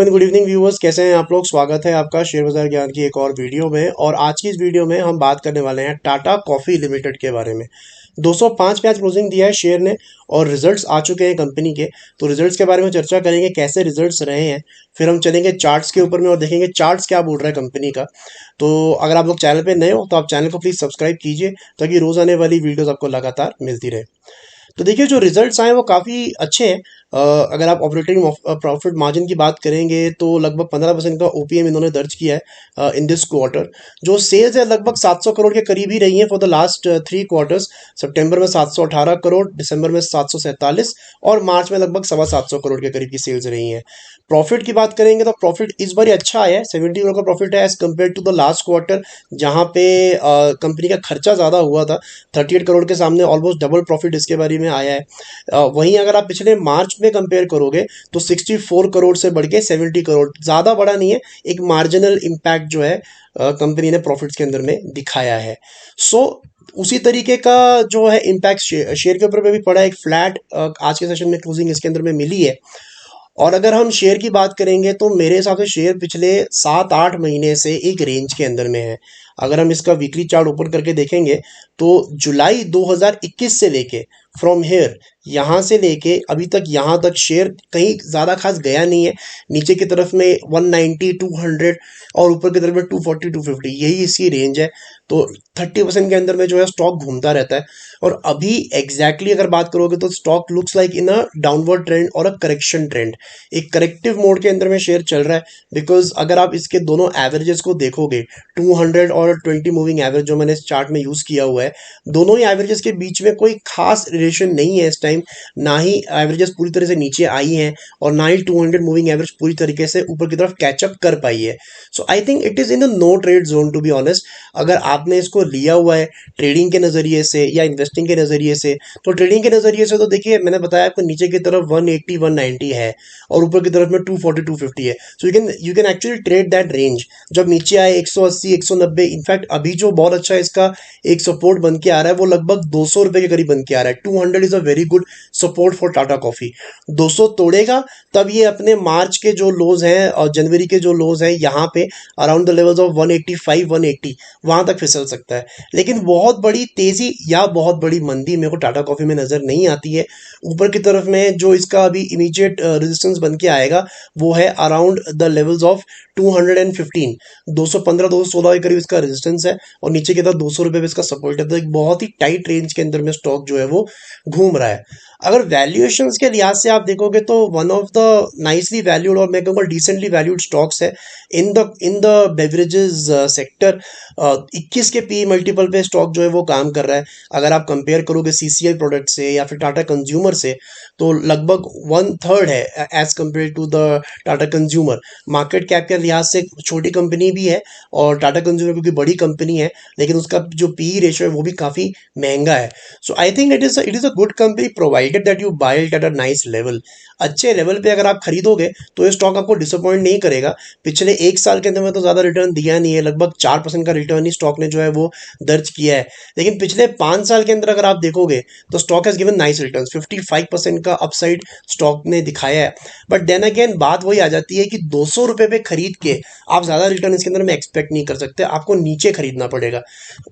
And good evening viewers, कैसे हैं आप लोग। स्वागत है आपका शेयर बाजार ज्ञान की एक और वीडियो में। और आज की इस वीडियो में हम बात करने वाले हैं टाटा कॉफ़ी लिमिटेड के बारे में। 205 पे आज क्लोजिंग दिया है शेयर ने और रिजल्ट्स आ चुके हैं कंपनी के। तो रिजल्ट्स के बारे में चर्चा करेंगे, कैसे रिजल्ट्स रहे हैं। फिर हम चलेंगे चार्ट्स के ऊपर में और देखेंगे चार्ट्स क्या बोल रहा है कंपनी का। तो अगर आप लोग चैनल पे नए हो तो आप चैनल को प्लीज़ सब्सक्राइब कीजिए ताकि रोज़ आने वाली वीडियोज़ आपको लगातार मिलती रहे। तो देखिए, जो रिजल्ट्स आए वो काफ़ी अच्छे हैं। अगर आप ऑपरेटिंग प्रॉफिट मार्जिन की बात करेंगे तो लगभग 15% का ओपीएम इन्होंने दर्ज किया है इन दिस क्वार्टर। जो सेल्स है लगभग 700 करोड़ के करीब ही रही है फॉर द लास्ट 3 क्वार्टर्स। सितंबर में 718 करोड़, दिसंबर में 747 और मार्च में लगभग 725 करोड़ के करीब की सेल्स रही हैं। प्रॉफिट की बात करेंगे तो प्रॉफिट इस बार अच्छा आया है, 70 करोड़ का प्रॉफिट है as compared to the last quarter, जहाँ पे कंपनी का खर्चा ज़्यादा हुआ था। 38 करोड़ के सामने ऑलमोस्ट डबल प्रॉफिट इसके बारे में आया है। वहीं अगर आप पिछले मार्च में कंपेयर करोगे तो 64 करोड़ से बढ़ के 70 करोड़, ज़्यादा बड़ा नहीं है, एक मार्जिनल इम्पैक्ट जो है कंपनी ने प्रॉफिट्स के अंदर में दिखाया है। सो उसी तरीके का जो है इम्पैक्ट शेयर के ऊपर भी पड़ा है। एक फ्लैट आज के सेशन में क्लोजिंग इसके अंदर में मिली है। और अगर हम शेयर की बात करेंगे तो मेरे हिसाब से शेयर पिछले 7-8 महीने से एक रेंज के अंदर में है। अगर हम इसका वीकली चार्ट ओपन करके देखेंगे तो जुलाई 2021 से लेके फ्रॉम हेयर, यहाँ से लेके अभी तक यहाँ तक शेयर कहीं ज़्यादा खास गया नहीं है। नीचे की तरफ में 190, 200 और ऊपर की तरफ में 240, 250, यही इसकी रेंज है। तो 30% के अंदर में जो है स्टॉक घूमता रहता है। और अभी एग्जैक्टली अगर बात करोगे तो stock looks like in a downward trend और अ करेक्शन ट्रेंड। एक करेक्टिव मोड के अंदर में शेयर चल रहा है। बिकॉज अगर आप इसके दोनों एवरेजेस को देखोगे, 200 और 20 मूविंग एवरेज जो मैंने इस चार्ट में यूज़ किया हुआ है, दोनों ही एवरेजेस के बीच में कोई खास रिलेशन नहीं है इस टाइम। ना ही एवरेजेस पूरी तरह से नीचे आई हैं और ना ही 200 मूविंग एवरेज पूरी तरीके से ऊपर की तरफ कैचअप कर पाई है। So I think it is in the no trade zone to be honest. अगर आपने इसको लिया हुआ है ट्रेडिंग के नज़रिए से या इन्वेस्टिंग के नज़रिए से, तो ट्रेडिंग के नज़रिए से तो देखिए, मैंने बताया आपको नीचे की तरफ 180, 190 है और ऊपर की तरफ में 240, 250 है। So you can actually trade that range. जब नीचे आए 180, 190, इनफैक्ट अभी जो बहुत अच्छा इसका एक सपोर्ट बन के आ रहा है वो लगभग 200 रुपए के करीब बन के आ रहा है। 200 is a very good support for Tata coffee. 200 तोड़ेगा तब ये अपने मार्च के जो लोज हैं और जनवरी के जो लोज हैं यहाँ पे अराउंड द लेवल्स ऑफ 185, 180 वहां तक फिसल सकता है। लेकिन बहुत बड़ी तेजी या बहुत बड़ी मंदी मेरे को टाटा कॉफी में नजर नहीं आती है। ऊपर की तरफ में जो इसका अभी इमीडिएट रेजिस्टेंस बन के आएगा वो है अराउंड द लेवल्स ऑफ 215, 215, 216 के करीब इसका रेजिस्टेंस है और नीचे की तरफ 200 रुपये पे इसका सपोर्ट है। तो एक बहुत ही टाइट रेंज के अंदर में स्टॉक जो है वो घूम रहा है। अगर वैल्यूएशंस के लिहाज से आप देखोगे तो one of the nicely valued और मैं कहूँगा डिसेंटली वैल्यूड स्टॉक्स है इन द बेवरेजेस सेक्टर। 21 के पी मल्टीपल पे स्टॉक जो है वो काम कर रहा है। अगर आप कंपेयर करोगे सीसीएल प्रोडक्ट से या फिर टाटा कंज्यूमर से तो लगभग 1/3 है as compared to the Tata consumer. Market cap के लिहाज से छोटी कंपनी भी है और टाटा कंज्यूमर क्योंकि बड़ी कंपनी है, लेकिन उसका जो पी रेशियो है वो भी काफ़ी महंगा है। So I think it is a good company provided that you buy it at a nice level. अच्छे लेवल पे अगर आप खरीदोगे तो ये स्टॉक आपको डिसअपॉइंट नहीं करेगा। पिछले एक साल के अंदर में तो ज़्यादा रिटर्न दिया नहीं है, लगभग 4% का रिटर्न ही स्टॉक ने जो है वो दर्ज किया है। लेकिन पिछले 5 साल के अंदर अगर आप देखोगे तो stock has given nice return, 55% का अपसाइड स्टॉक ने दिखाया है। बट देन अगेन बात वही आ जाती है कि 200 रुपये पे खरीद के आप ज़्यादा रिटर्न इसके अंदर में एक्सपेक्ट नहीं कर सकते, आपको नीचे खरीदना पड़ेगा।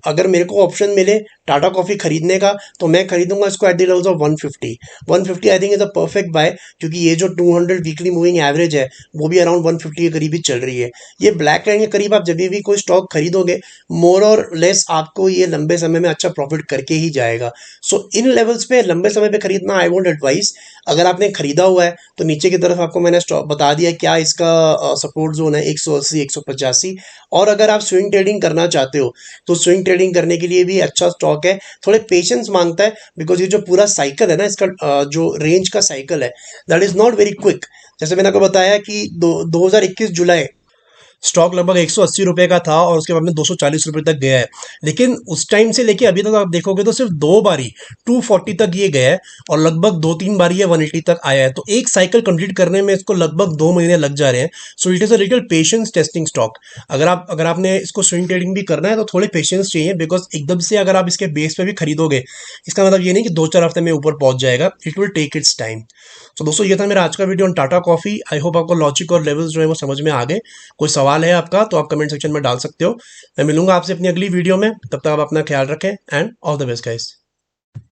अगर मेरे को ऑप्शन मिले टाटा कॉफ़ी खरीदने का तो मैं खरीदूंगा इसको at the levels of 150। 150 I think is a perfect buy, क्योंकि ये जो 200 वीकली मूविंग एवरेज है वो भी अराउंड 150 के करीब ही चल रही है। ये ब्लैक लाइन के करीब आप जब भी कोई स्टॉक खरीदोगे मोर और लेस आपको ये लंबे समय में अच्छा प्रॉफिट करके ही जाएगा। सो इन लेवल्स पे लंबे समय पे खरीदना आई वोंट एडवाइस। अगर आपने खरीदा हुआ है तो नीचे की तरफ आपको मैंने स्टॉक बता दिया क्या इसका सपोर्ट जोन है, 180, 185। और अगर आप स्विंग ट्रेडिंग करना चाहते हो तो स्विंग ट्रेडिंग करने के लिए भी अच्छा स्टॉक है। थोड़े पेशेंस मांगता है बिकॉज ये जो पूरा साइकिल है ना इसका, जो रेंज का साइकिल है that is not very quick. जैसे मैंने आपको बताया कि 2021 जुलाई स्टॉक लगभग 180 रुपए का था और उसके बाद में 240 रुपए तक गया है। लेकिन उस टाइम से लेके अभी तक आप देखोगे तो सिर्फ 2 बारी 240 तक ये गया है और लगभग 2-3 बारी ये 180 तक आया है। तो एक साइकिल कंप्लीट करने में इसको लगभग 2 महीने लग जा रहे हैं। So it is a little patience testing stock. अगर आपने इसको स्विंग ट्रेडिंग भी करना है तो थोड़े पेशेंस चाहिए, बिकॉज एकदम से अगर आप इसके बेस पे भी खरीदोगे, इसका मतलब ये नहीं कि 2-4 हफ्ते में ऊपर पहुंच जाएगा। It will take its time. तो दोस्तों ये था मेरा आज का video on Tata coffee. I hope आपको लॉजिक और लेवल्स जो है वो समझ में आ गए। कोई सवाल है आपका तो आप कमेंट सेक्शन में डाल सकते हो। मैं मिलूंगा आपसे अपनी अगली वीडियो में, तब तक आप अपना ख्याल रखें and all the best guys.